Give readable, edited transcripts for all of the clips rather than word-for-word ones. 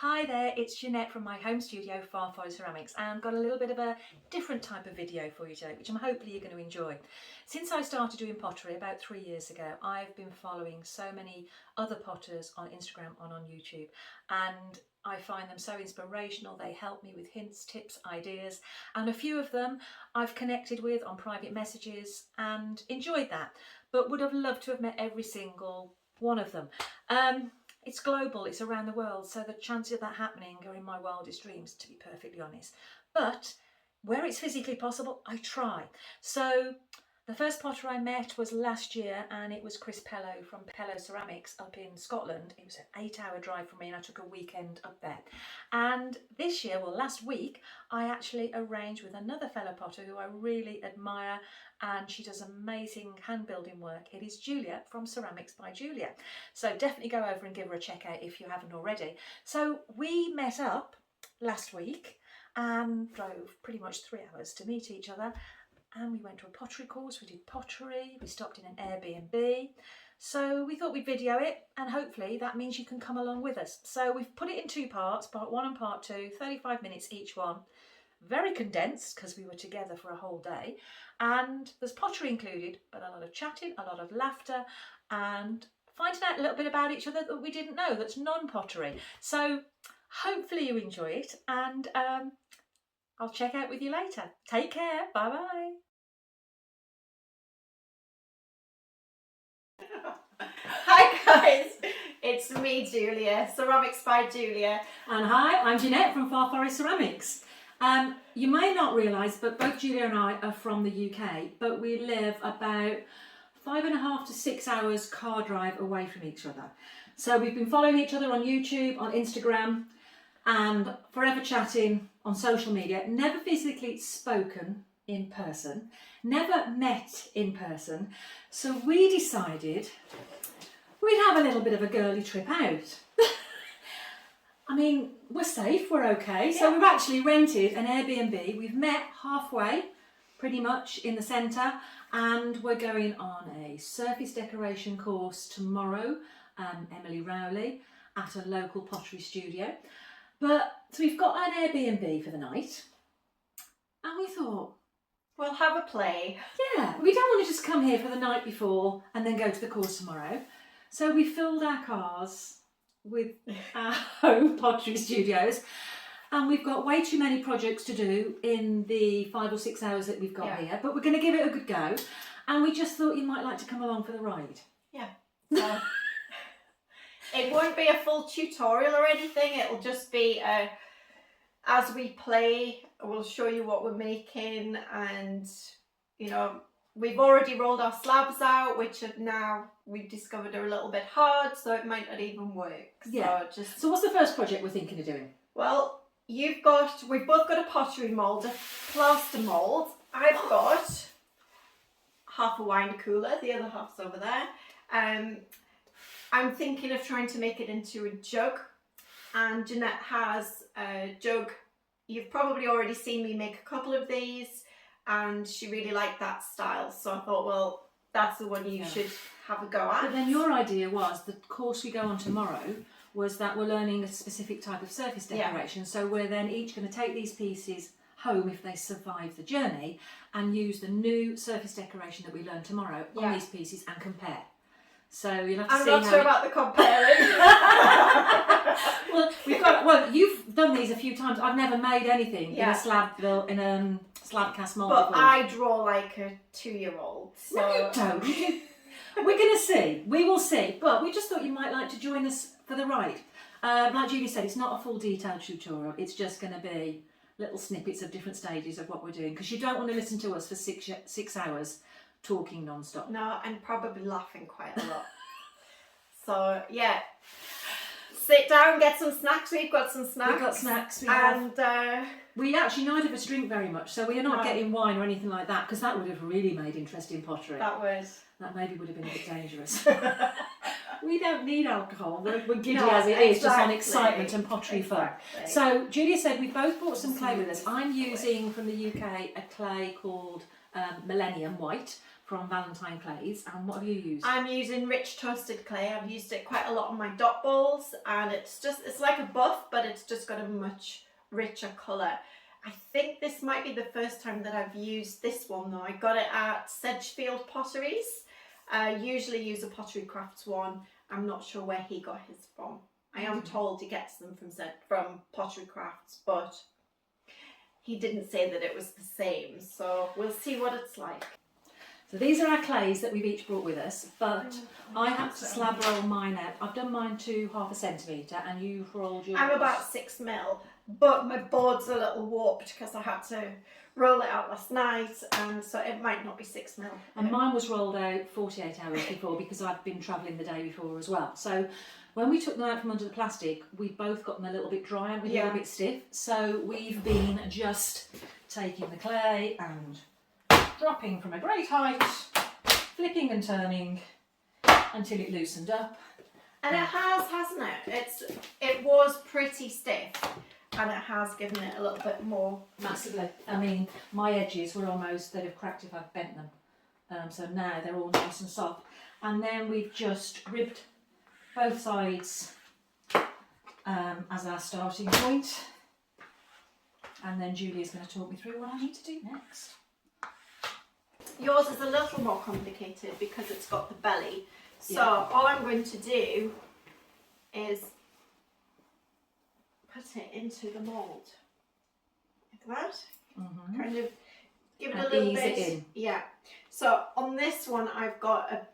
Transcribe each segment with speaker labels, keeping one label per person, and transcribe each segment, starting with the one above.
Speaker 1: Hi there, it's Jeanette from my home studio, Pottery Ceramics, and got a little bit of a different type of video for you today, which I'm hopefully you're going to enjoy. Since I started doing pottery about 3 years ago, I've been following so many other potters on Instagram and on YouTube, and I find them so inspirational. They help me with hints, tips, ideas, and a few of them I've connected with on private messages and enjoyed that, but would have loved to have met every single one of them. It's global, it's around the world, so the chances of that happening are in my wildest dreams, to be perfectly honest. But where it's physically possible, I try. So the first potter I met was last year, and it was Chris Pellow from Pellow Ceramics up in Scotland. It was an 8-hour drive from me, and I took a weekend up there. And this year, well, last week, I actually arranged with another fellow potter who I really admire, and she does amazing hand building work. It is Julia from Ceramics by Julia. So definitely go over and give her a check out if you haven't already. So we met up last week and drove pretty much 3 hours to meet each other, and we went to a pottery course. We did pottery, we stopped in an Airbnb. So we thought we'd video it, and hopefully that means you can come along with us. So we've put it in 2 parts, part 1 and part 2, 35 minutes each one. Very condensed because we were together for a whole day, and there's pottery included, but a lot of chatting, a lot of laughter, and finding out a little bit about each other that we didn't know, that's non-pottery. So hopefully you enjoy it, and I'll check out with you later. Take care, bye bye.
Speaker 2: Hi guys, it's me, Julia, Ceramics by Julia.
Speaker 1: And hi, I'm Jeanette from Pottery Ceramics. You may not realise, but both Julia and I are from the UK, but we live about 5.5 to 6 hours car drive away from each other. So we've been following each other on YouTube, on Instagram, and forever chatting on social media. Never physically spoken in person, never met in person. So we decided we'd have a little bit of a girly trip out. I mean, we're safe, we're okay. So we've actually rented an Airbnb. We've met halfway, pretty much in the centre, and we're going on a surface decoration course tomorrow, Emily Rowley, at a local pottery studio. But so we've got an Airbnb for the night, and we thought,
Speaker 2: We'll have a play.
Speaker 1: yeah, we don't want to just come here for the night before and then go to the course tomorrow. So we filled our cars with our home pottery studios, and we've got way too many projects to do in the 5 or 6 hours that we've got here, but we're going to give it a good go, and we just thought you might like to come along for the ride.
Speaker 2: Yeah. So, it won't be a full tutorial or anything, it'll just be as we play, we'll show you what we're making, and you know, we've already rolled our slabs out, which have now we've discovered are a little bit hard, so it might not even work.
Speaker 1: Yeah. So what's the first project we're thinking of doing?
Speaker 2: Well, we've both got a pottery mould, a plaster mould. I've got half a wine cooler, the other half's over there. I'm thinking of trying to make it into a jug, and Jeanette has a jug. You've probably already seen me make a couple of these, and she really liked that style, so I thought, well, that's the one you should have a go at.
Speaker 1: But then your idea was, the course we go on tomorrow, was that we're learning a specific type of surface decoration, so we're then each going to take these pieces home if they survive the journey, and use the new surface decoration that we learn tomorrow on these pieces and compare. So you'll have to see.
Speaker 2: I'm not sure about the comparing.
Speaker 1: Well, you've done these a few times. I've never made anything in a slab cast mould
Speaker 2: But
Speaker 1: before.
Speaker 2: I draw like a 2-year-old. So.
Speaker 1: No, you don't. We're going to see. We will see. But we just thought you might like to join us for the ride. Like Julie said, it's not a full detailed tutorial. It's just going to be little snippets of different stages of what we're doing, because you don't want to listen to us for 6 hours talking non-stop.
Speaker 2: No, and probably laughing quite a lot. So yeah, sit down, get some snacks. We've got some snacks.
Speaker 1: We've got snacks. We actually neither of us drink very much, so we are not getting wine or anything like that, because that would have really made interesting pottery. That maybe would have been a bit dangerous. We don't need alcohol. We're giddy as it is, just on excitement and pottery fun. So Julia said we both brought some clay with us. I'm using from the UK a clay called Millennium White from Valentine Clays, and what have you used?
Speaker 2: I'm using rich toasted clay. I've used it quite a lot on my dot balls, and it's like a buff, but it's just got a much richer colour. I think this might be the first time that I've used this one though. I got it at Sedgefield Potteries. I usually use a Pottery Crafts one. I'm not sure where he got his from. I am told he gets them from Pottery Crafts, but he didn't say that it was the same, so we'll see what it's like.
Speaker 1: So these are our clays that we've each brought with us, but I had to slab roll mine out. I've done mine to 1/2 centimetre, and you've rolled yours.
Speaker 2: I'm about 6 mil, but my board's a little warped because I had to roll it out last night, and so it might not be 6 mil.
Speaker 1: And mine was rolled out 48 hours before because I'd been travelling the day before as well. So when we took them out from under the plastic, we both got them a little bit dry and a little bit stiff. So we've been just taking the clay and dropping from a great height, flipping and turning until it loosened up.
Speaker 2: And it has, hasn't it? It was pretty stiff, and it has given it a little bit more.
Speaker 1: Massively. I mean, my edges were almost, they'd have cracked if I'd bent them. So now they're all nice and soft. And then we've just ribbed both sides as our starting point. And then Julia's going to talk me through what I need to do next.
Speaker 2: Yours is a little more complicated because it's got the belly. So all I'm going to do is put it into the mould. Like that.
Speaker 1: Mm-hmm.
Speaker 2: Kind of give it
Speaker 1: And
Speaker 2: a little
Speaker 1: ease
Speaker 2: bit.
Speaker 1: it in.
Speaker 2: Yeah. So on this one I've got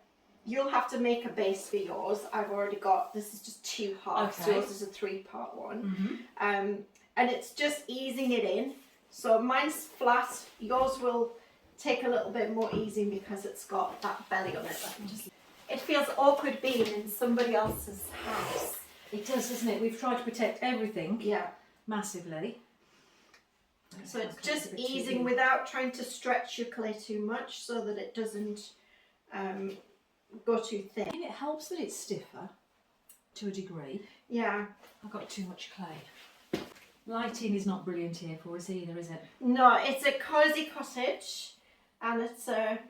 Speaker 2: you'll have to make a base for yours. I've already got, this is just 2 halves.
Speaker 1: Okay.
Speaker 2: Yours is a 3-part one.
Speaker 1: Mm-hmm.
Speaker 2: And it's just easing it in. So mine's flat, yours will take a little bit more easing because it's got that belly on it. It feels awkward being in somebody else's house.
Speaker 1: It does, doesn't it? We've tried to protect everything massively.
Speaker 2: So it's just easing without trying to stretch your clay too much so that it doesn't go too thin.
Speaker 1: I think it helps that it's stiffer to a degree.
Speaker 2: Yeah.
Speaker 1: I've got too much clay. Lighting is not brilliant here for us either, is it?
Speaker 2: No, it's a cosy cottage, and it's a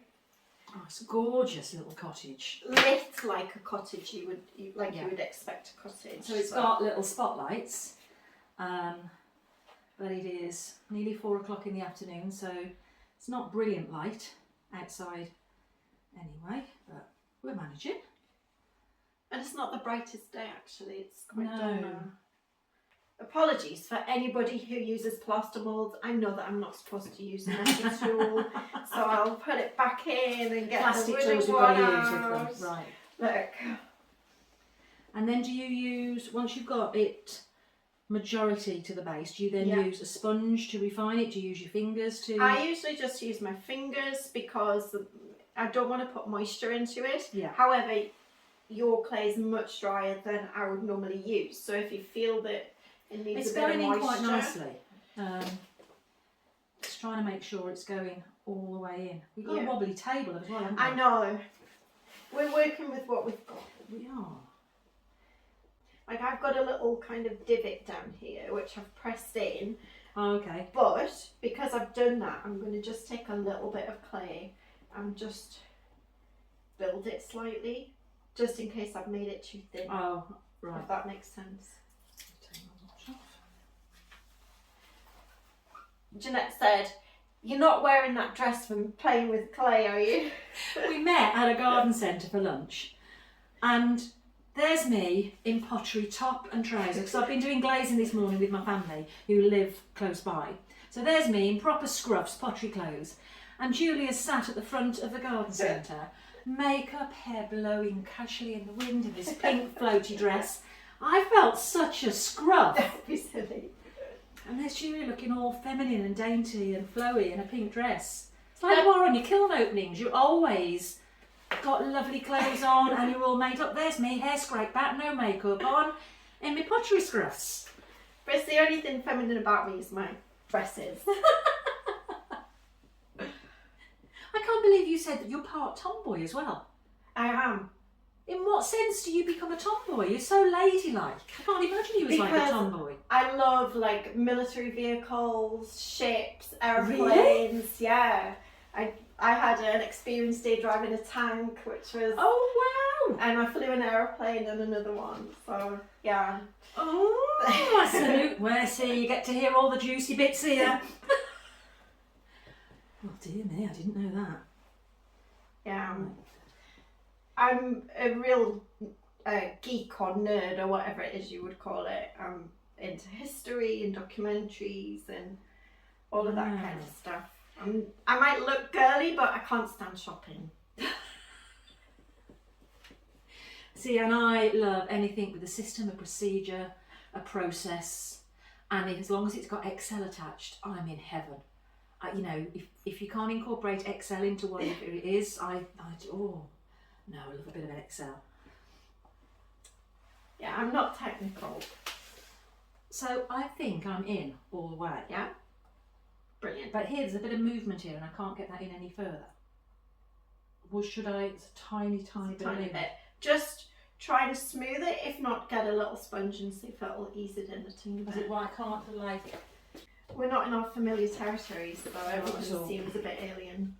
Speaker 1: it's a gorgeous little cottage.
Speaker 2: lit like a cottage you would expect a cottage.
Speaker 1: So it's got little spotlights, but it is nearly 4 o'clock in the afternoon, so it's not brilliant light outside anyway, but we're managing.
Speaker 2: And it's not the brightest day actually, it's quite
Speaker 1: No.
Speaker 2: dull now. Apologies for anybody who uses plaster moulds. I know that I'm not supposed to use a messy tool, so I'll put it back in and get
Speaker 1: Plastic
Speaker 2: the wooden
Speaker 1: tools we've
Speaker 2: one
Speaker 1: got to use
Speaker 2: out.
Speaker 1: with them. Right.
Speaker 2: Look.
Speaker 1: And then do you use, once you've got it majority to the base, do you then use a sponge to refine it? Do you use your fingers to?
Speaker 2: I usually just use my fingers because I don't want to put moisture into it.
Speaker 1: Yeah.
Speaker 2: However, your clay is much drier than I would normally use. So if you feel that it needs
Speaker 1: It's
Speaker 2: a bit of
Speaker 1: going in
Speaker 2: moisture,
Speaker 1: quite nicely. Just trying to make sure it's going all the way in. We've got a wobbly table as well, haven't we?
Speaker 2: I know. We're working with what we've got.
Speaker 1: We are.
Speaker 2: Like I've got a little kind of divot down here which I've pressed in.
Speaker 1: Oh, okay.
Speaker 2: But because I've done that, I'm going to just take a little bit of clay and just build it slightly, just in case I've made it too thin.
Speaker 1: Oh, right.
Speaker 2: If that makes sense.
Speaker 1: Take my watch off.
Speaker 2: Jeanette said, "You're not wearing that dress from playing with clay, are you?"
Speaker 1: We met at a garden centre for lunch, and there's me in pottery top and trousers, because I've been doing glazing this morning with my family who live close by. So there's me in proper scruffs, pottery clothes, and Julia's sat at the front of the garden centre, makeup, hair blowing casually in the wind in this pink floaty dress. I felt such a scruff.
Speaker 2: Don't be silly.
Speaker 1: And there's Julia looking all feminine and dainty and flowy in a pink dress. It's like you are on your kiln openings. You always got lovely clothes on and you're all made up. There's me, hair scraped back, no makeup on, in my pottery scruffs.
Speaker 2: But it's the only thing feminine about me is my dresses.
Speaker 1: I can't believe you said that you're part tomboy as well.
Speaker 2: I am.
Speaker 1: In what sense do you become a tomboy? You're so ladylike. I can't imagine you as like a tomboy.
Speaker 2: I love like military vehicles, ships, airplanes.
Speaker 1: Really?
Speaker 2: Yeah. I had an experience day driving a tank, which was...
Speaker 1: Oh wow!
Speaker 2: And I flew an aeroplane and another one, so yeah.
Speaker 1: Oh, I salute. Well, see, you get to hear all the juicy bits here. Oh dear me, I didn't know that.
Speaker 2: Yeah. I'm a real geek or nerd or whatever it is you would call it. I'm into history and documentaries and all of that kind of stuff. I might look girly, but I can't stand shopping.
Speaker 1: See, and I love anything with a system, a procedure, a process, and as long as it's got Excel attached, I'm in heaven. You know, if you can't incorporate Excel into whatever it is, I love a bit of Excel.
Speaker 2: Yeah, I'm not technical.
Speaker 1: So I think I'm in all the way.
Speaker 2: Yeah. Brilliant.
Speaker 1: But here, there's a bit of movement here and I can't get that in any further. Or should I? It's a tiny bit.
Speaker 2: Just try to smooth it. If not, get a little sponge and see if it'll ease it in a teeny bit.
Speaker 1: Is it why I can't like...
Speaker 2: We're not in our familiar territories, so everyone seems a bit alien.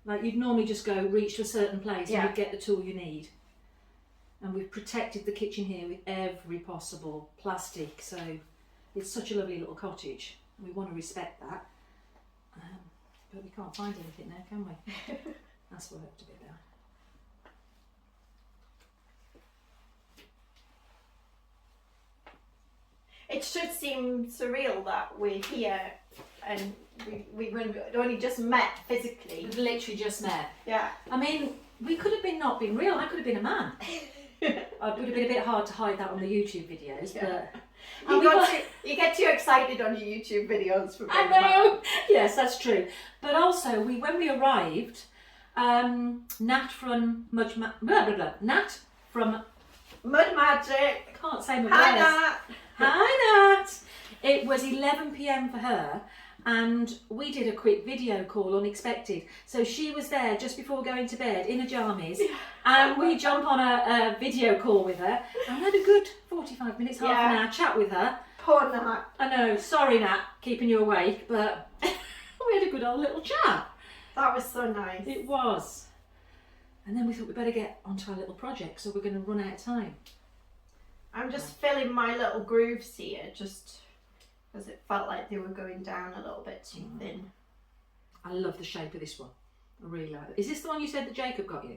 Speaker 1: Like you'd normally just go reach to a certain place and you'd get the tool you need. And we've protected the kitchen here with every possible plastic, so it's such a lovely little cottage. We want to respect that, but we can't find anything there, can we? That's worked a bit better.
Speaker 2: It should seem surreal that we're here and we only just met physically.
Speaker 1: We've literally just met.
Speaker 2: Yeah.
Speaker 1: I mean, we could have not been real. I could have been a man. It would have been a bit hard to hide that on the YouTube videos, but...
Speaker 2: You get too excited on your YouTube videos for being
Speaker 1: I know. Yes, that's true. But also, when we arrived, Nat from Nat from
Speaker 2: Mud Magic.
Speaker 1: I can't say my
Speaker 2: Hi
Speaker 1: words.
Speaker 2: Nat.
Speaker 1: Hi Nat. It was 11 p.m. for her, and we did a quick video call, unexpected. So she was there just before going to bed in her jammies, and we jump on a video call with her, and we had a good 45 minutes, half an hour chat with her.
Speaker 2: Poor Nat.
Speaker 1: I know, sorry Nat, keeping you awake, but we had a good old little chat.
Speaker 2: That was so nice.
Speaker 1: It was. And then we thought we'd better get onto our little project, so we're going to run out of time.
Speaker 2: I'm just filling my little grooves here, just because it felt like they were going down a little bit too thin.
Speaker 1: I love the shape of this one. I really like it. Is this the one you said that Jacob got you?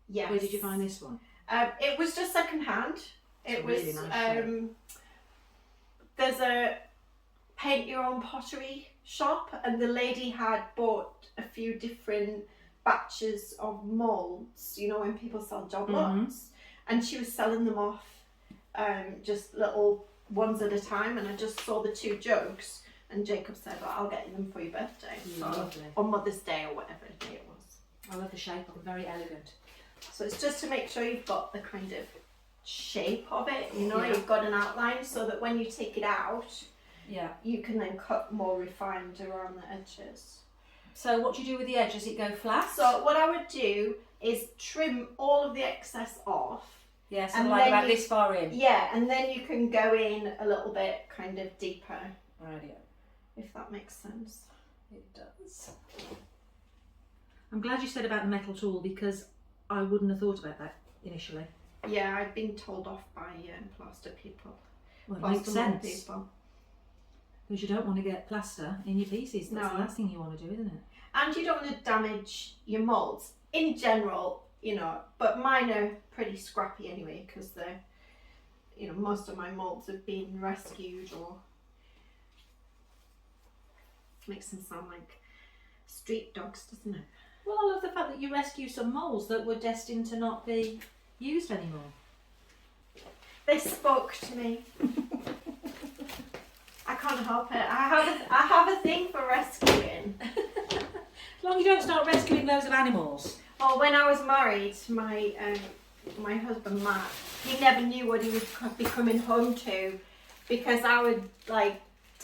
Speaker 2: Yes.
Speaker 1: Where did you find this one?
Speaker 2: It was just second hand. It was
Speaker 1: really nice shape.
Speaker 2: There's a paint your own pottery shop, and the lady had bought a few different batches of moulds, you know, when people sell job lots, and she was selling them off just little ones at a time, and I just saw the 2 jugs, and Jacob said, well, I'll get you them for your birthday.
Speaker 1: Lovely.
Speaker 2: So, on Mother's Day or whatever day it was.
Speaker 1: I love the shape of it, very elegant.
Speaker 2: So it's just to make sure you've got the kind of shape of it, you know, you've got an outline, so that when you take it out, you can then cut more refined around the edges.
Speaker 1: So what do you do with the edge? Does it go flat?
Speaker 2: So what I would do is trim all of the excess off.
Speaker 1: Yes, and like about this far in.
Speaker 2: Yeah, and then you can go in a little bit kind of deeper.
Speaker 1: Radio.
Speaker 2: If that makes sense.
Speaker 1: It does. I'm glad you said about the metal tool, because I wouldn't have thought about that initially.
Speaker 2: Yeah, I've been told off by plaster people.
Speaker 1: Well, it makes sense. Because you don't want to get plaster in your pieces. That's the last thing you want to do, isn't it?
Speaker 2: And you don't want to damage your moulds in general, you know, but mine are pretty scrappy anyway, because they're, you know, most of my moulds have been rescued, or makes them sound like street dogs, doesn't it?
Speaker 1: Well, I love the fact that you rescue some moulds that were destined to not be used anymore.
Speaker 2: They spoke to me. I can't help it. I have a thing for rescuing.
Speaker 1: As long as you don't start rescuing loads of animals.
Speaker 2: Oh, when I was married, my husband Matt, he never knew what he would be coming home to, because I would like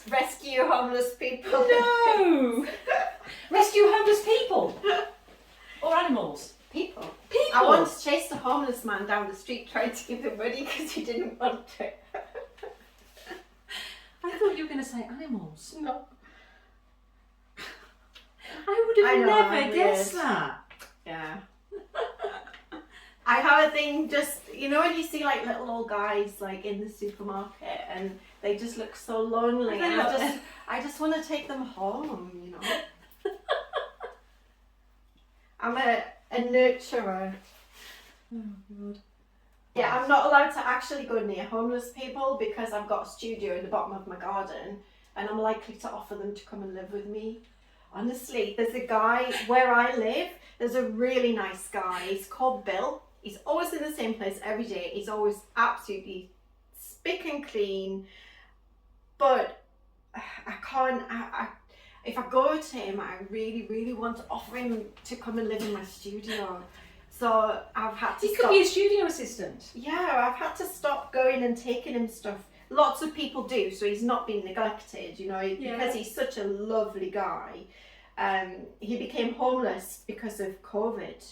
Speaker 2: rescue homeless people.
Speaker 1: No! Rescue homeless people? Or animals?
Speaker 2: People.
Speaker 1: People?
Speaker 2: I once chased a homeless man down the street trying to give him money because he didn't want it.
Speaker 1: I thought you were going to say animals.
Speaker 2: No.
Speaker 1: I
Speaker 3: would
Speaker 2: I
Speaker 3: have
Speaker 2: know, I'm
Speaker 3: never guessed
Speaker 2: weird.
Speaker 3: that.
Speaker 2: Yeah. I have a thing just, you know, when you see like little old guys like in the supermarket and they just look so lonely, and I just want to take them home, you know. I'm a nurturer.
Speaker 3: Oh, God.
Speaker 2: Yeah, I'm not allowed to actually go near homeless people because I've got a studio in the bottom of my garden and I'm likely to offer them to come and live with me. Honestly, there's a guy where I live, there's a really nice guy, he's called Bill. He's always in the same place every day. He's always absolutely spick and clean. But I can't, if I go to him, I really, really want to offer him to come and live in my studio. So I've had to
Speaker 3: He could be a studio assistant.
Speaker 2: Yeah, I've had to stop going and taking him stuff. Lots of people do, so he's not been neglected, you know, because he's such a lovely guy. He became homeless because of COVID.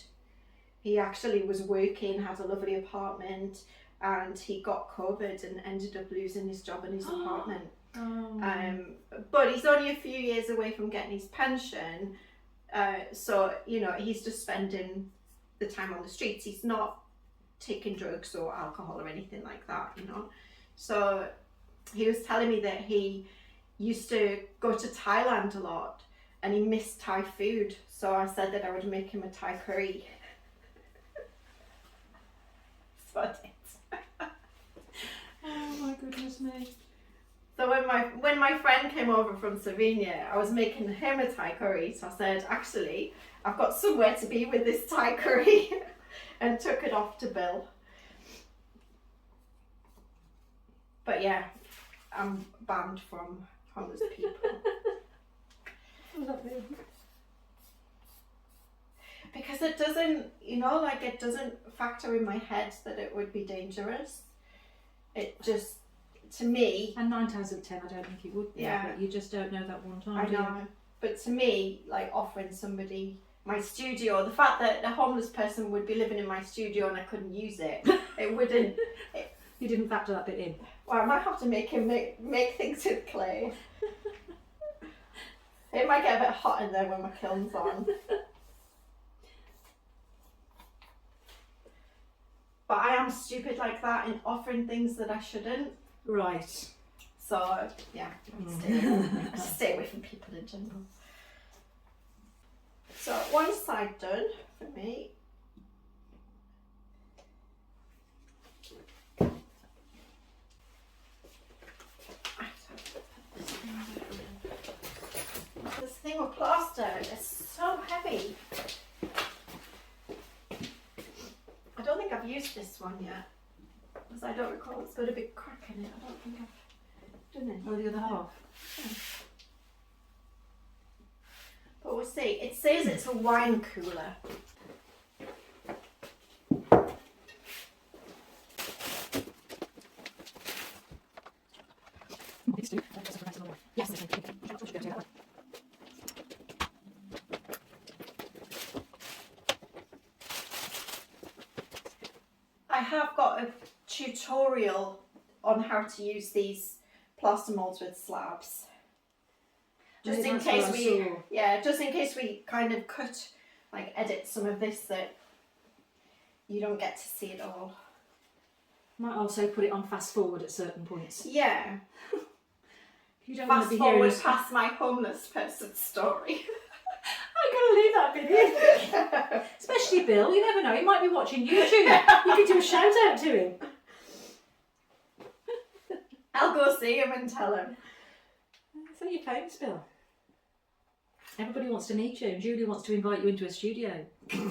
Speaker 2: He actually was working, had a lovely apartment, and he got COVID and ended up losing his job and his apartment. But he's only a few years away from getting his pension, so, you know, he's just spending the time on the streets. He's not taking drugs or alcohol or anything like that, you know. So he was telling me that he used to go to Thailand a lot and he missed Thai food. So I said that I would make him a Thai curry. So I did.
Speaker 3: Oh my goodness me.
Speaker 2: So when my friend came over from Slovenia, I was making him a Thai curry. So I said, actually, I've got somewhere to be with this Thai curry, and took it off to Bill. But yeah, I'm banned from homeless people. Because it doesn't, you know, like it doesn't factor in my head that it would be dangerous. It just, to me...
Speaker 3: And 9 times out of 10, I don't think it would be.
Speaker 2: Yeah.
Speaker 3: But you just don't know that one time,
Speaker 2: I
Speaker 3: do you?
Speaker 2: know. But to me, like offering somebody my studio, the fact that a homeless person would be living in my studio and I couldn't use it, it wouldn't...
Speaker 3: You didn't factor that bit in.
Speaker 2: Well, I might have to make him make things with clay. It might get a bit hot in there when my kiln's on. But I am stupid like that in offering things that I shouldn't.
Speaker 3: Right.
Speaker 2: So, yeah, I just stay away from people in general. So, one side done for me. This thing with plaster is so heavy. I don't think I've used this one yet, because I don't recall it's got a big crack in it. I don't think I've done it.
Speaker 3: Oh, the other half.
Speaker 2: But we'll see. It says it's a wine cooler. I have got a tutorial on how to use these plaster molds with slabs. Just in case we kind of edit some of this that you don't get to see it all.
Speaker 3: Might also put it on fast forward at certain points.
Speaker 2: Yeah.
Speaker 3: You don't
Speaker 2: Fast
Speaker 3: want to be
Speaker 2: forward
Speaker 3: hearing...
Speaker 2: past my homeless person story.
Speaker 3: I'm going to leave that bit in. Especially Bill, you never know, he might be watching YouTube. You could do a shout out to him.
Speaker 2: I'll go see him and tell him.
Speaker 3: So you're famous, Bill. Everybody wants to meet you and Julie wants to invite you into a studio.
Speaker 2: Bless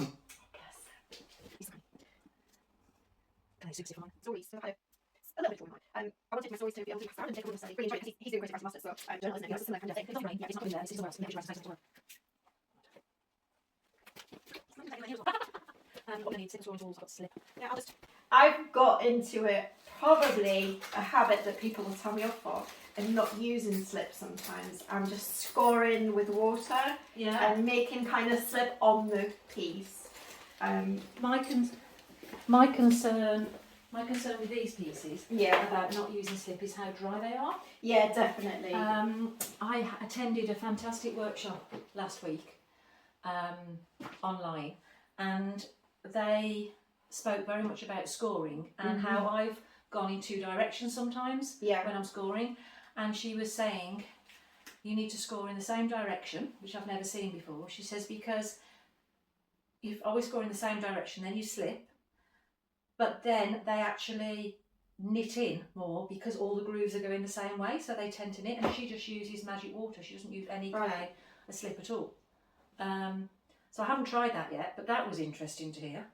Speaker 2: him. Sorry, so I a little bit drawing mine. I want to take my stories to be able to pass around and take a look at really enjoy it because he's doing great for his master, so journalism, you know, it's a similar kind of thing.
Speaker 3: It's not right, yeah, it's not in there, it's somewhere else. Maybe it's right. You've got many signal walls, I've got slip.
Speaker 2: Yeah, I've got into it, probably a habit that people will tell me off for, and not using slip sometimes. I'm just scoring with water and making kind of slip on the piece.
Speaker 3: My concern with these pieces
Speaker 2: Yeah.
Speaker 3: about not using slip is how dry they are.
Speaker 2: Yeah, definitely.
Speaker 3: I attended a fantastic workshop last week
Speaker 1: online, and they spoke very much about scoring and how I've gone in two directions sometimes when I'm scoring. And she was saying you need to score in the same direction, which I've never seen before. She says because if always score in the same direction, then you slip, but then they actually knit in more because all the grooves are going the same way, so they tend to knit. And she just uses magic water. She doesn't use any clay, a slip at all. So I haven't tried that yet, but that was interesting to hear.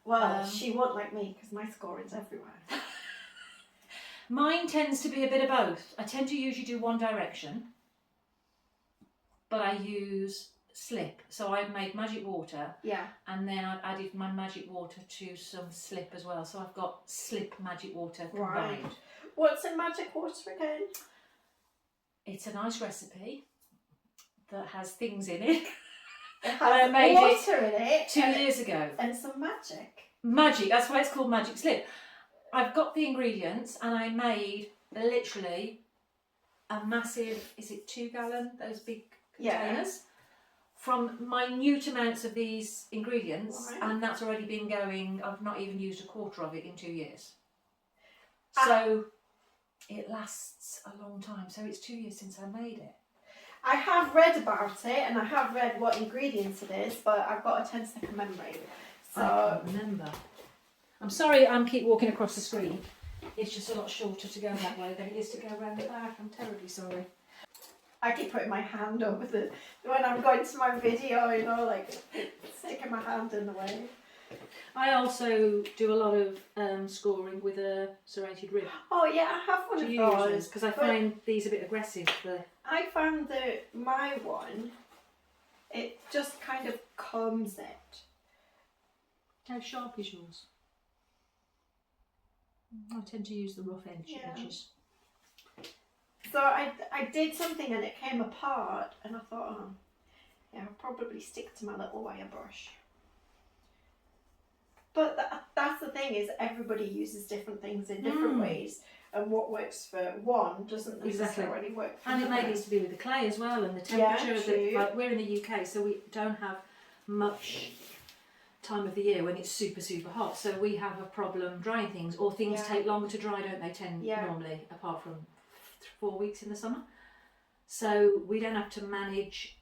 Speaker 2: Well, she won't like me because my scoring's everywhere.
Speaker 1: Mine tends to be a bit of both. I tend to usually do one direction, but I use slip. So I've made magic water, and then I've added my magic water to some slip as well. So I've got slip magic water combined.
Speaker 2: Right. What's in magic water again?
Speaker 1: It's a nice recipe that has things in it.
Speaker 2: It has
Speaker 1: I made
Speaker 2: water in it
Speaker 1: 2 years ago.
Speaker 2: and some magic.
Speaker 1: Magic, that's why it's called magic slip. I've got the ingredients and I made literally a massive, is it 2 gallon, those big containers, from minute amounts of these ingredients, and that's already been going, I've not even used a quarter of it in 2 years. So it lasts a long time. So it's 2 years since I made it.
Speaker 2: I have read about it and I have read what ingredients it is, but I've got a 10-second memory. So
Speaker 1: I can't remember. I'm sorry I keep walking across the screen. It's just a lot shorter to go that way than it is to go around the back. I'm terribly sorry.
Speaker 2: I keep putting my hand over when I'm going to my video, you know, like sticking my hand in the way.
Speaker 1: I also do a lot of scoring with a serrated rib.
Speaker 2: Oh yeah, I have one of those.
Speaker 1: Because I find these a bit aggressive.
Speaker 2: I found that my one, it just kind of combs it.
Speaker 1: How sharp is yours? I tend to use the rough edges.
Speaker 2: So I did something and it came apart, and I thought, oh, yeah, I'll probably stick to my little wire brush. But that's the thing, is everybody uses different things in different ways, and what works for one doesn't necessarily work for
Speaker 1: another. And it may be to do with the clay as well, and the temperature. Like we're in the UK, so we don't have much time of the year when it's super hot, so we have a problem drying things, or things take longer to dry, don't they, normally, apart from 4 weeks in the summer. So we don't have to manage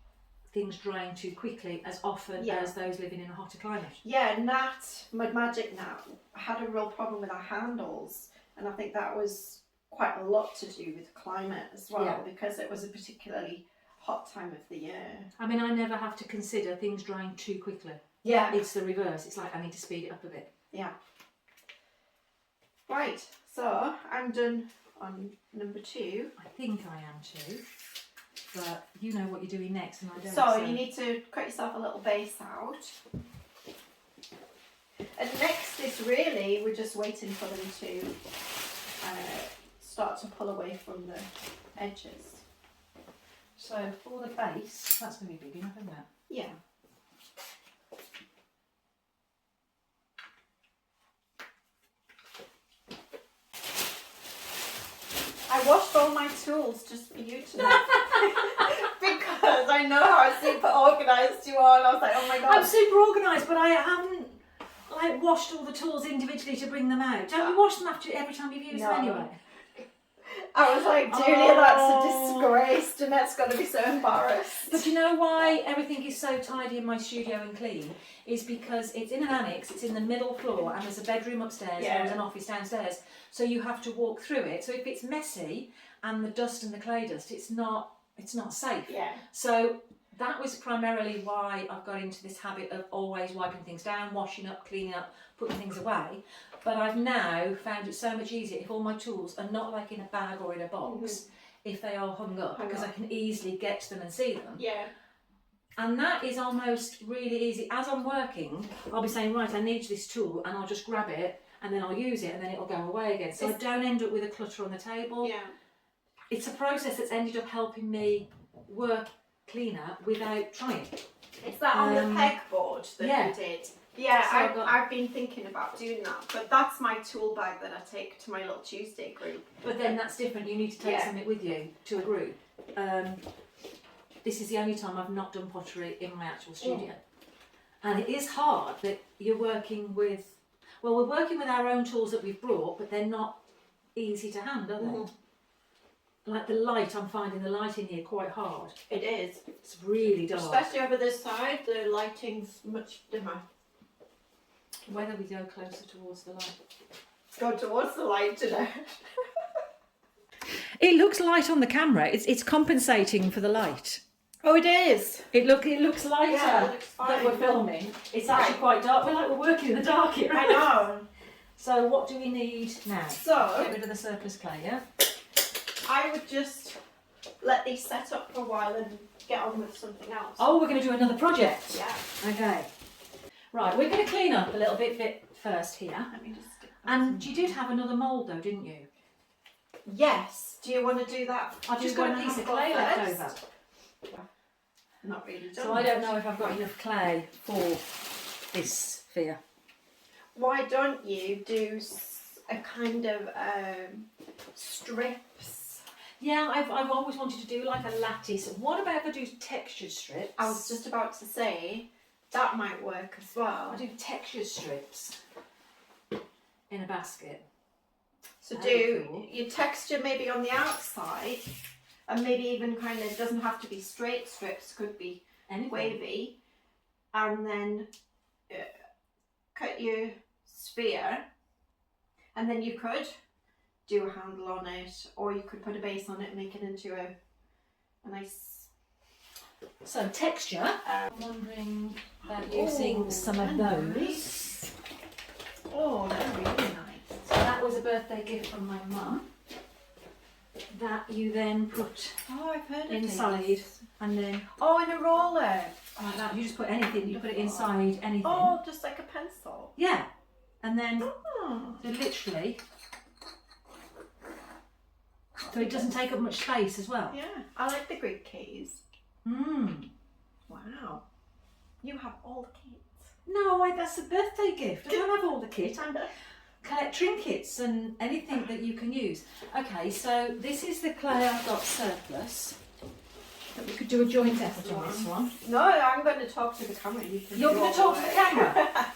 Speaker 1: things drying too quickly as often as those living in a hotter climate. Yeah,
Speaker 2: Mud Magic Nat had a real problem with our handles, and I think that was quite a lot to do with climate as well, because it was a particularly hot time of the year.
Speaker 1: I mean, I never have to consider things drying too quickly.
Speaker 2: Yeah.
Speaker 1: It's the reverse. It's like I need to speed it up a bit.
Speaker 2: Yeah. Right, so I'm done on number 2.
Speaker 1: I think I am too, but you know what you're doing next and I don't.
Speaker 2: So you need to cut yourself a little base out. And next is really, we're just waiting for them to start to pull away from the edges.
Speaker 1: So for the base, that's going to be big enough, isn't it?
Speaker 2: Yeah. I washed all my tools just for you tonight. Because I know how super organised you are, and I was like, oh my god.
Speaker 1: I'm super organised, but I haven't washed all the tools individually to bring them out. Don't you wash them after every time you've used them anyway?
Speaker 2: I was like, Julia, that's a disgrace. Jeanette's going to be so embarrassed.
Speaker 1: But you know why everything is so tidy in my studio and clean? Is because it's in an annex, it's in the middle floor, and there's a bedroom upstairs, and there's an office downstairs. So you have to walk through it. So if it's messy and the dust and the clay dust, it's not safe.
Speaker 2: Yeah.
Speaker 1: So that was primarily why I've got into this habit of always wiping things down, washing up, cleaning up, putting things away. But I've now found it so much easier if all my tools are not like in a bag or in a box, if they are hung up, because I can easily get to them and see them.
Speaker 2: Yeah.
Speaker 1: And that is almost really easy. As I'm working, I'll be saying, right, I need this tool, and I'll just grab it, and then I'll use it, and then it'll go away again. So I don't end up with a clutter on the table.
Speaker 2: Yeah.
Speaker 1: It's a process that's ended up helping me work cleaner without trying.
Speaker 2: It's that on the pegboard that you did. Yeah,
Speaker 1: So
Speaker 2: I've been thinking about doing that, but that's my tool bag that I take to my little Tuesday group.
Speaker 1: But then that's different. You need to take something with you to a group.
Speaker 3: this is the only time I've not done pottery in my actual studio. And it is hard that you're working with, well, we're working with our own tools that we've brought, but they're not easy to hand, are they? Like the light, I'm finding the light in here quite hard.
Speaker 2: It is.
Speaker 3: It's really dark.
Speaker 2: Especially over this side, the lighting's much dimmer.
Speaker 3: Whether we go closer towards the light.
Speaker 2: Go towards the light today.
Speaker 1: It looks light on the camera. It's compensating for the light.
Speaker 2: Oh, it is.
Speaker 3: It looks lighter
Speaker 2: Yeah, it looks fine.
Speaker 3: that we're filming. It's actually quite dark. We're working in the dark here.
Speaker 2: I know.
Speaker 3: So what do we need now?
Speaker 2: So,
Speaker 3: Get rid of the surplus clay, yeah?
Speaker 2: I would just let these set up for a while and get on with something else.
Speaker 3: Oh, we're going to do another project.
Speaker 2: Yeah.
Speaker 3: Okay. Right, we're going to clean up a little bit first here.
Speaker 2: Let me just stick that
Speaker 3: And you did have another mould though, didn't you?
Speaker 2: Yes. Do you want to do that?
Speaker 3: I've just got a piece of clay left over.
Speaker 2: Not really done.
Speaker 3: So I don't know if I've got enough clay for this sphere.
Speaker 2: Why don't you do a kind of strips?
Speaker 3: Yeah, I've always wanted to do like a lattice. What about if I do textured strips?
Speaker 2: I was just about to say that might work as well.
Speaker 3: I do textured strips in a basket.
Speaker 2: So
Speaker 3: That'd be
Speaker 2: do
Speaker 3: cool.
Speaker 2: your texture maybe on the outside, and maybe even kind of, it doesn't have to be straight strips, could be
Speaker 3: Anything.
Speaker 2: wavy, and then cut your sphere, and then you could do a handle on it, or you could put a base on it and make it into a nice.
Speaker 3: So texture. I'm wondering about using some of those.
Speaker 2: Nice. Oh, they're really nice.
Speaker 3: So that was a birthday gift from my mum. That you then put
Speaker 2: Oh, I've heard of
Speaker 3: inside,
Speaker 2: these.
Speaker 3: and then
Speaker 2: Oh, in a roller.
Speaker 3: like that. You just put anything. You put it inside anything.
Speaker 2: Oh, just like a pencil.
Speaker 3: Yeah, and then
Speaker 2: Oh.
Speaker 3: so literally, so it doesn't take up much space as well.
Speaker 2: Yeah, I like the Greek keys.
Speaker 3: Mm.
Speaker 2: Wow. You have all the kits.
Speaker 3: No, that's a birthday gift. I don't have all the kit. I collect trinkets and anything that you can use. Okay, so this is the clay I've got surplus. But we could do a joint effort on this one.
Speaker 2: No, I'm going to talk to the camera.
Speaker 3: You're going to talk to the camera?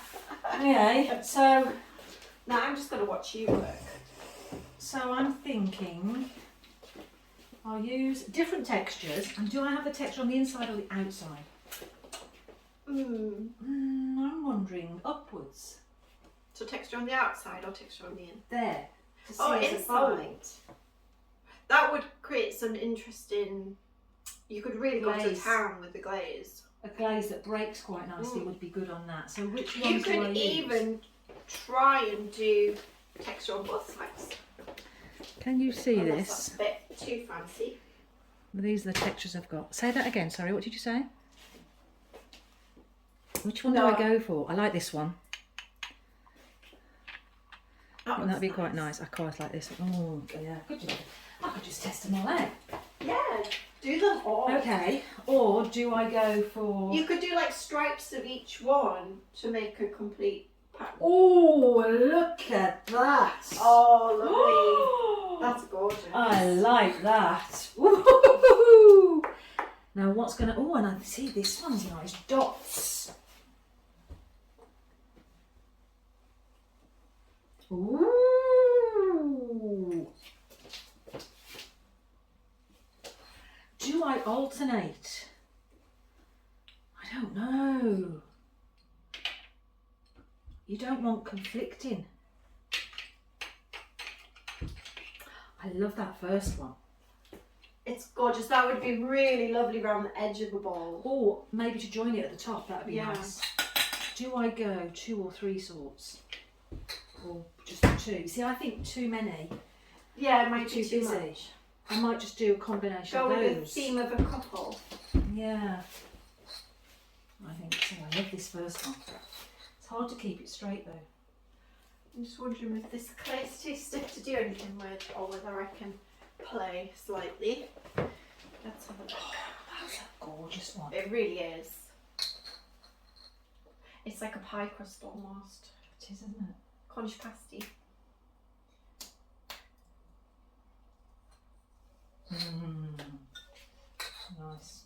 Speaker 3: Okay, so
Speaker 2: No, I'm just going to watch you work.
Speaker 3: I'm thinking I'll use different textures. And do I have the texture on the inside or the outside? I'm wondering upwards.
Speaker 2: So texture on the outside or texture on the in?
Speaker 3: There. To see
Speaker 2: Oh,
Speaker 3: as a
Speaker 2: inside.
Speaker 3: fold.
Speaker 2: That would create some interesting. You could really go to
Speaker 3: Glaze.
Speaker 2: town with the glaze.
Speaker 3: A glaze that breaks quite nicely would be good on that. So which
Speaker 2: You
Speaker 3: ones do I
Speaker 2: could
Speaker 3: use?
Speaker 2: even try and do texture on both sides.
Speaker 1: Can you see
Speaker 2: Unless
Speaker 1: this?
Speaker 2: that's a bit too fancy.
Speaker 1: These are the textures I've got. Say that again, sorry, what did you say? Which one
Speaker 2: No.
Speaker 1: do I go for? I like this one.
Speaker 2: That
Speaker 1: Wouldn't that be
Speaker 2: one's
Speaker 1: quite nice? I quite like this one. Oh,
Speaker 3: Yeah, could you? I could just test them all out.
Speaker 2: Yeah, do them all.
Speaker 3: Okay, or do I go for...
Speaker 2: You could do like stripes of each one to make a complete pattern.
Speaker 3: Oh, look at that!
Speaker 2: Oh, lovely. That's gorgeous.
Speaker 3: I like that. Woo-hoo-hoo-hoo. Now what's gonna? Oh, and I see this one's nice. Dots. Ooh. Do I alternate? I don't know. You don't want conflicting. I love that first one.
Speaker 2: It's gorgeous. That would be really lovely around the edge of the ball.
Speaker 3: Or maybe to join it at the top, that'd be
Speaker 2: Yeah.
Speaker 3: nice. Do I go 2 or 3 sorts? Or just 2? See, I think too many.
Speaker 2: Yeah, it might
Speaker 3: Too
Speaker 2: be too
Speaker 3: busy.
Speaker 2: much.
Speaker 3: I might just do a combination
Speaker 2: Go
Speaker 3: of
Speaker 2: with the
Speaker 3: those.
Speaker 2: theme of a couple.
Speaker 3: Yeah. I think so. I love this first one. It's hard to keep it straight though.
Speaker 2: I'm just wondering if this clay's too stiff to do anything with, or whether I can play slightly. Let's have a look.
Speaker 3: That's a gorgeous one.
Speaker 2: It really is. It's like a pie crust almost.
Speaker 3: It is, isn't it?
Speaker 2: Conch pasty.
Speaker 3: Nice.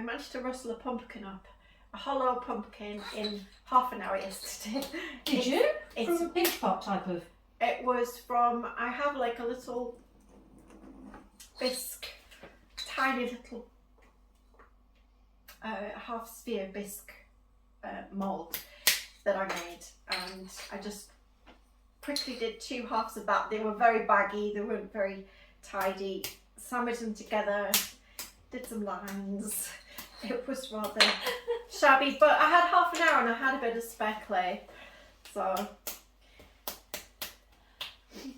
Speaker 2: managed to rustle a pumpkin up, a hollow pumpkin, in half an hour yesterday.
Speaker 3: Did you?
Speaker 2: It's,
Speaker 3: From a pinch pot type of.
Speaker 2: it was from, I have like a little bisque, tiny little half sphere bisque mould that I made, and I just quickly did 2 halves of that. They were very baggy, they weren't very tidy. Sandwiched them together, did some lines. It was rather shabby, but I had half an hour and I had a bit of spare clay. So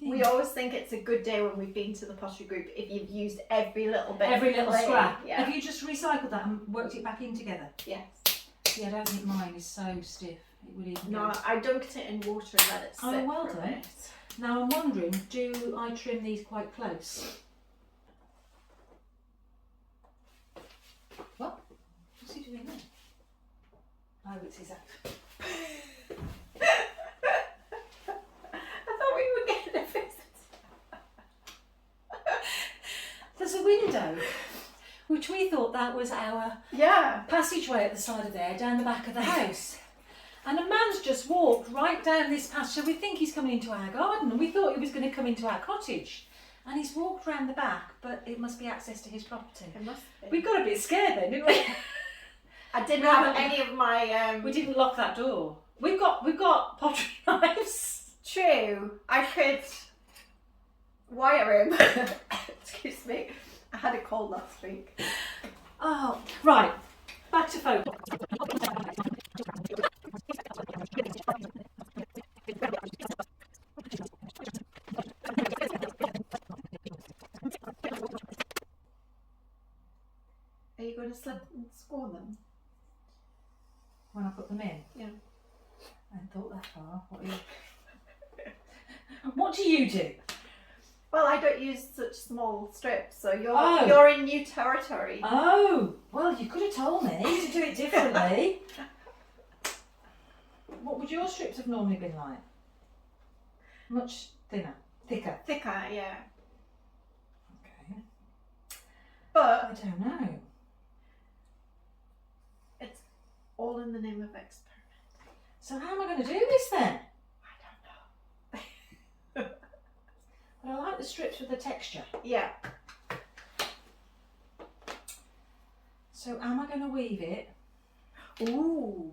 Speaker 2: we always think it's a good day when we've been to the pottery group if you've used every little bit.
Speaker 3: Every
Speaker 2: of
Speaker 3: little
Speaker 2: clay.
Speaker 3: scrap.
Speaker 2: Yeah.
Speaker 3: Have you just recycled that and worked it back in together?
Speaker 2: Yes.
Speaker 3: Yeah, I don't think mine is so stiff. It would even
Speaker 2: No,
Speaker 3: go.
Speaker 2: I dunked it in water and let it sit
Speaker 3: Oh, well
Speaker 2: for a
Speaker 3: done.
Speaker 2: bit.
Speaker 3: Now I'm wondering, do I trim these quite close? What? What's he doing there? Oh, it's his act.
Speaker 2: I thought we were getting a visit.
Speaker 3: There's a window, which we thought that was our
Speaker 2: Yeah.
Speaker 3: passageway at the side of there, down the back of the house. And a man's just walked right down this passage. So we think he's coming into our garden, and we thought he was going to come into our cottage. And he's walked round the back, but it must be access to his property.
Speaker 2: It must be.
Speaker 3: We got a bit scared then, didn't we?
Speaker 2: I didn't have any of my
Speaker 3: We didn't lock that door. We've got pottery knives.
Speaker 2: True. I could wire him. Excuse me. I had a cold last week.
Speaker 3: Oh, right. Back to photo.
Speaker 2: Are you going to slip and score them?
Speaker 3: When I put them in?
Speaker 2: Yeah.
Speaker 3: I hadn't thought that far. What do you do?
Speaker 2: Well, I don't use such small strips, so
Speaker 3: Oh.
Speaker 2: you're in new territory.
Speaker 3: Oh, well, you could have told me to do it differently. What would your strips have normally been like? Much thinner, thicker.
Speaker 2: Thicker, yeah.
Speaker 3: Okay.
Speaker 2: But
Speaker 3: I don't know.
Speaker 2: it's all in the name of experiment.
Speaker 3: So how am I going to do this then?
Speaker 2: I
Speaker 3: But I like the strips with the texture.
Speaker 2: don't know. Yeah.
Speaker 3: So am I going to weave it?
Speaker 2: Ooh.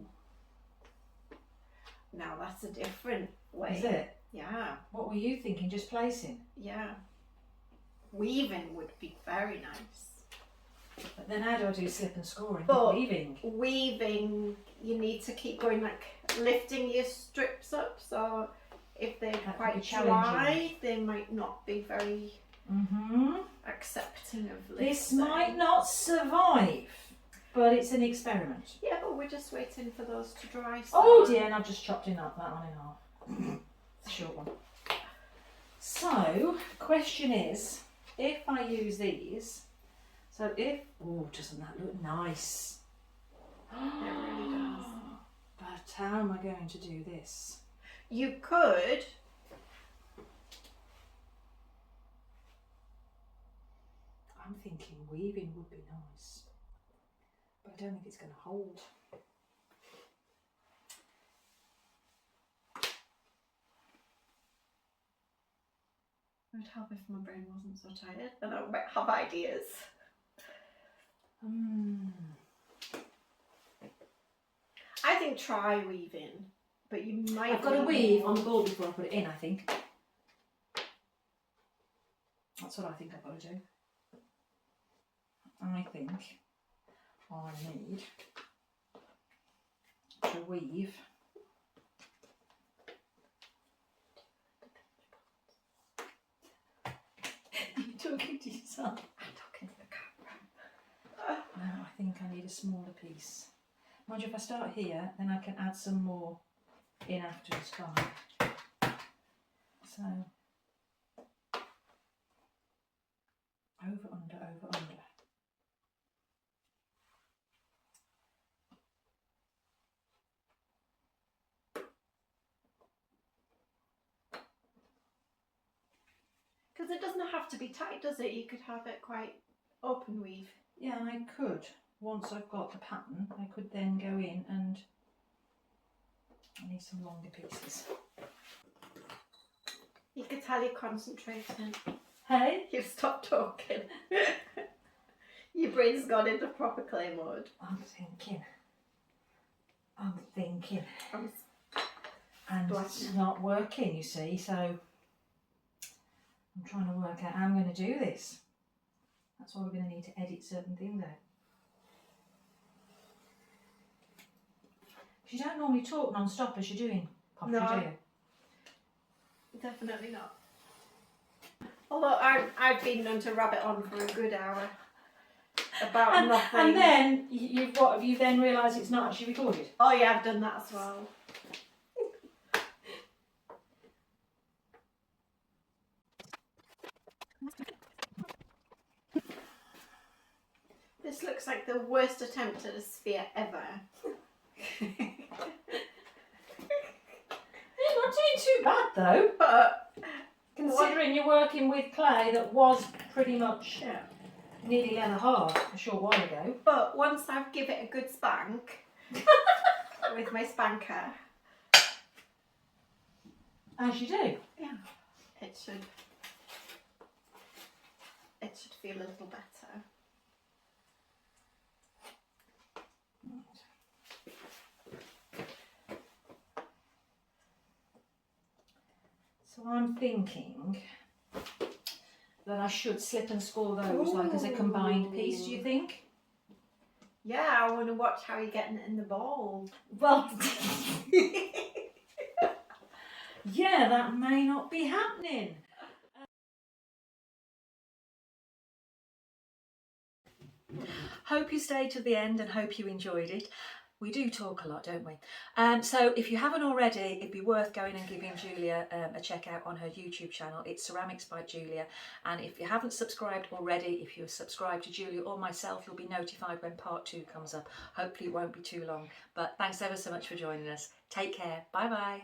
Speaker 2: Now that's a different way.
Speaker 3: Is it?
Speaker 2: Yeah.
Speaker 3: What were you thinking? Just placing?
Speaker 2: Yeah. Weaving would be very nice.
Speaker 3: But then how do I do slip and scoring?
Speaker 2: But-
Speaker 3: Weaving.
Speaker 2: Weaving, you need to keep going, like lifting your strips up, so if they're
Speaker 3: That could
Speaker 2: quite
Speaker 3: be
Speaker 2: dry,
Speaker 3: challenging.
Speaker 2: they might not be very
Speaker 3: Mm-hmm.
Speaker 2: accepting of lifting.
Speaker 3: This might not survive, but it's an experiment.
Speaker 2: Yeah, but we're just waiting for those to dry. So.
Speaker 3: Oh dear, and I've just chopped in up that one in half. It's a short one. So, question is, if I use these, oh, doesn't that look nice?
Speaker 2: It really does.
Speaker 3: But how am I going to do this?
Speaker 2: You could.
Speaker 3: I'm thinking weaving would be nice, but I don't think it's going to hold.
Speaker 2: It would help if my brain wasn't so tired, then I might have ideas. I think try weaving, but you might.
Speaker 3: I've got to
Speaker 2: need
Speaker 3: weave
Speaker 2: more.
Speaker 3: on the board before I put it in, I think. That's what I think I've got to do. I think I need to weave You're talking to yourself.
Speaker 2: I'm talking to the camera.
Speaker 3: No, I think I need a smaller piece. Mind you, if I start here, then I can add some more in afterwards, can't I? So, over, under, over, under.
Speaker 2: Because it doesn't have to be tight, does it? You could have it quite open weave.
Speaker 3: Yeah, I could,
Speaker 1: once I've got the pattern, I could then go in and I need some longer pieces.
Speaker 2: You could tell you're concentrating.
Speaker 1: Hey?
Speaker 2: You've stopped talking. Your brain's gone into proper clay mode.
Speaker 1: I'm thinking. And
Speaker 2: Bless
Speaker 1: it's not working, you see, so I'm trying to work out how I'm going to do this. That's why we're going to need to edit certain things out. You don't normally talk non-stop as you're doing pottery,
Speaker 2: No.
Speaker 1: do you?
Speaker 2: Definitely not. Although I've been known to rabbit on for a good hour about nothing.
Speaker 1: And then what have you then realised it's not actually recorded?
Speaker 2: Oh yeah, I've done that as well. This looks like the worst attempt at a sphere ever.
Speaker 1: You're not doing too bad though.
Speaker 2: But
Speaker 1: Considering you're working with clay that was pretty much
Speaker 2: yeah.
Speaker 1: nearly leather hard a short while ago.
Speaker 2: But once I've given it a good spank with my spanker,
Speaker 1: As you do.
Speaker 2: yeah, it should feel a little better.
Speaker 1: So I'm thinking that I should slip and score those like as a combined piece, do you think?
Speaker 2: Yeah, I want to watch how you're getting it in the bowl.
Speaker 1: Well, yeah, that may not be happening. Hope you stayed to the end and hope you enjoyed it. We do talk a lot, don't we? So if you haven't already, it'd be worth going and giving Julia a check out on her YouTube channel. It's Ceramics by Julia. And if you haven't subscribed already, if you're subscribed to Julia or myself, you'll be notified when part 2 comes up. Hopefully it won't be too long. But thanks ever so much for joining us. Take care. Bye bye.